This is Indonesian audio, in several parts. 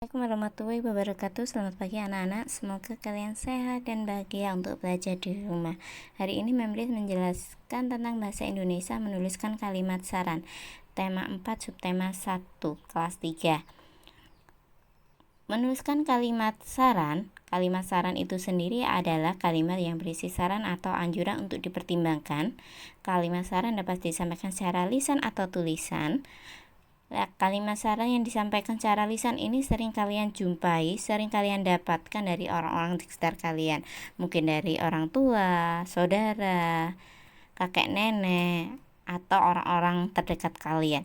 Assalamualaikum warahmatullahi wabarakatuh. Selamat pagi anak-anak. Semoga kalian sehat dan bahagia untuk belajar di rumah. Hari ini Memris menjelaskan tentang bahasa Indonesia menuliskan kalimat saran. Tema 4 subtema 1 kelas 3. Menuliskan kalimat saran. Kalimat saran itu sendiri adalah kalimat yang berisi saran atau anjuran untuk dipertimbangkan. Kalimat saran dapat disampaikan secara lisan atau tulisan. Kalimat saran yang disampaikan secara lisan ini sering kalian jumpai, sering kalian dapatkan dari orang-orang di sekitar kalian. Mungkin dari orang tua, saudara, kakek nenek, atau orang-orang terdekat kalian.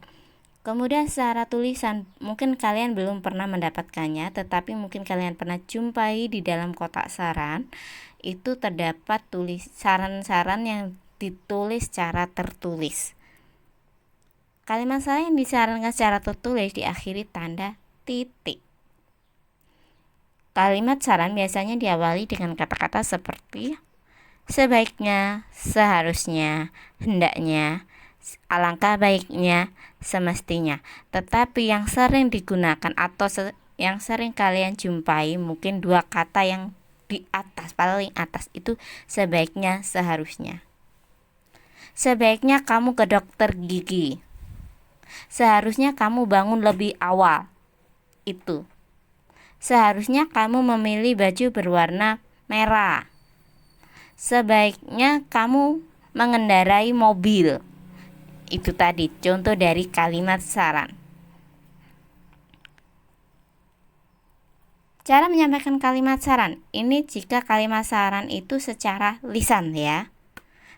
Kemudian secara tulisan, mungkin kalian belum pernah mendapatkannya, tetapi mungkin kalian pernah jumpai di dalam kotak saran. Itu terdapat saran-saran yang ditulis secara tertulis. Kalimat saran yang disarankan secara tertulis diakhiri tanda titik. Kalimat saran biasanya diawali dengan kata-kata seperti sebaiknya, seharusnya, hendaknya, alangkah baiknya, semestinya. Tetapi yang sering digunakan atau yang sering kalian jumpai mungkin dua kata yang di atas, paling atas itu sebaiknya, seharusnya. Sebaiknya kamu ke dokter gigi. Seharusnya kamu bangun lebih awal. Itu. Seharusnya kamu memilih baju berwarna merah. Sebaiknya kamu mengendarai mobil. Itu tadi contoh dari kalimat saran. Cara menyampaikan kalimat saran. Ini jika kalimat saran itu secara lisan ya.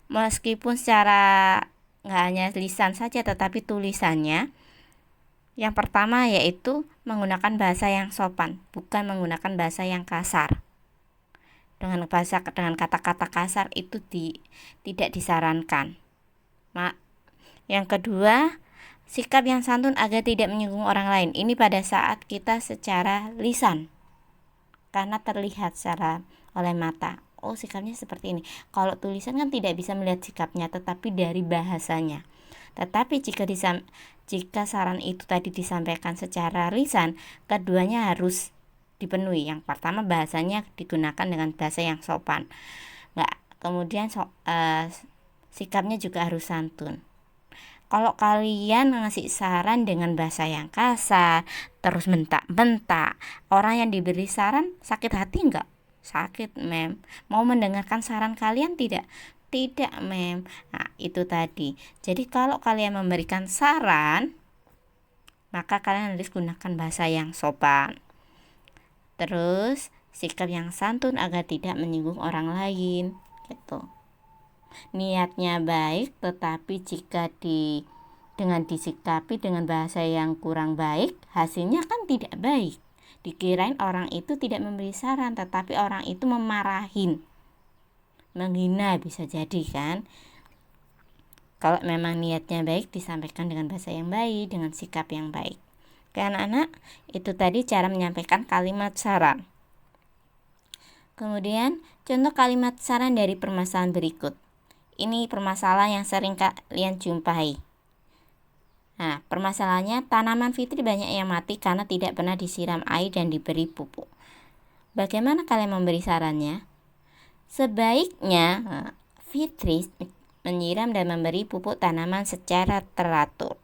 Meskipun secara nggak hanya lisan saja tetapi tulisannya. Yang pertama yaitu menggunakan bahasa yang sopan, bukan menggunakan bahasa yang kasar. Dengan kata-kata kasar itu tidak disarankan. Yang kedua, sikap yang santun agar tidak menyinggung orang lain. Ini pada saat kita secara lisan, karena terlihat secara oleh mata. Oh, sikapnya seperti ini. Kalau tulisan kan tidak bisa melihat sikapnya, tetapi dari bahasanya. Tetapi jika saran itu tadi disampaikan secara lisan, keduanya harus dipenuhi. Yang pertama bahasanya digunakan dengan bahasa yang sopan. Kemudian sikapnya juga harus santun. Kalau kalian ngasih saran dengan bahasa yang kasar, terus bentak-bentak, orang yang diberi saran sakit hati enggak? Sakit, mem. Mau mendengarkan saran kalian tidak? Tidak, mem. Nah, itu tadi. Jadi kalau kalian memberikan saran, maka kalian harus gunakan bahasa yang sopan. Terus sikap yang santun agar tidak menyinggung orang lain, gitu. Niatnya baik, tetapi jika dengan disikapi dengan bahasa yang kurang baik, hasilnya kan tidak baik. Dikirain orang itu tidak memberi saran, tetapi orang itu memarahin, menghina bisa jadi kan. Kalau memang niatnya baik, disampaikan dengan bahasa yang baik, dengan sikap yang baik. Oke anak-anak, itu tadi cara menyampaikan kalimat saran. Kemudian contoh kalimat saran dari permasalahan berikut. Ini permasalahan yang sering kalian jumpai. Nah, permasalahannya tanaman Fitri banyak yang mati karena tidak pernah disiram air dan diberi pupuk. Bagaimana kalian memberi sarannya? Sebaiknya Fitri menyiram dan memberi pupuk tanaman secara teratur.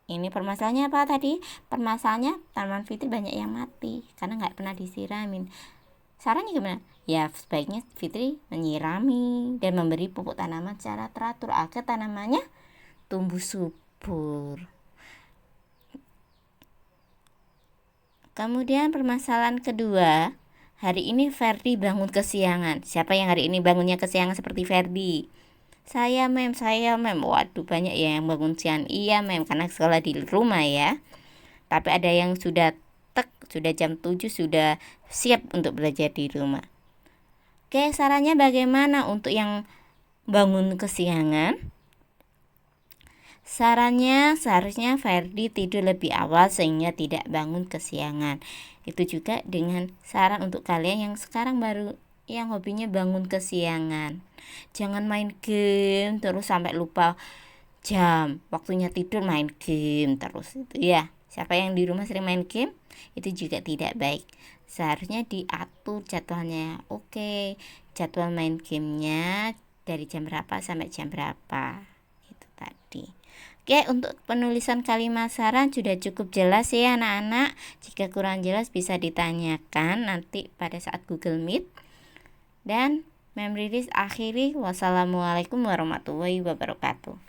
Ini permasalahannya apa tadi? Permasalahannya tanaman Fitri banyak yang mati karena nggak pernah disiramin. Sarannya gimana? Ya, sebaiknya Fitri menyirami dan memberi pupuk tanaman secara teratur agar tanamannya tumbuh subur. Kemudian permasalahan kedua, hari ini Ferdi bangun kesiangan. Siapa yang hari ini bangunnya kesiangan seperti Ferdi? Saya mem. Waduh, banyak ya yang bangun siang. Iya mem, karena sekolah di rumah ya. Tapi ada yang sudah jam 7 sudah siap untuk belajar di rumah. Oke, sarannya bagaimana untuk yang bangun kesiangan? Sarannya seharusnya Ferdi tidur lebih awal sehingga tidak bangun kesiangan. Itu juga dengan saran untuk kalian yang sekarang baru yang hobinya bangun kesiangan. Jangan main game terus sampai lupa jam. Waktunya tidur main game terus itu ya. Siapa yang di rumah sering main game, itu juga tidak baik. Seharusnya diatur jadwalnya. Oke, jadwal main gamenya dari jam berapa sampai jam berapa. Itu tadi. Oke, untuk penulisan kalimat saran sudah cukup jelas ya anak-anak. Jika kurang jelas bisa ditanyakan nanti pada saat Google Meet. Dan Memrilis akhiri. Wassalamualaikum warahmatullahi wabarakatuh.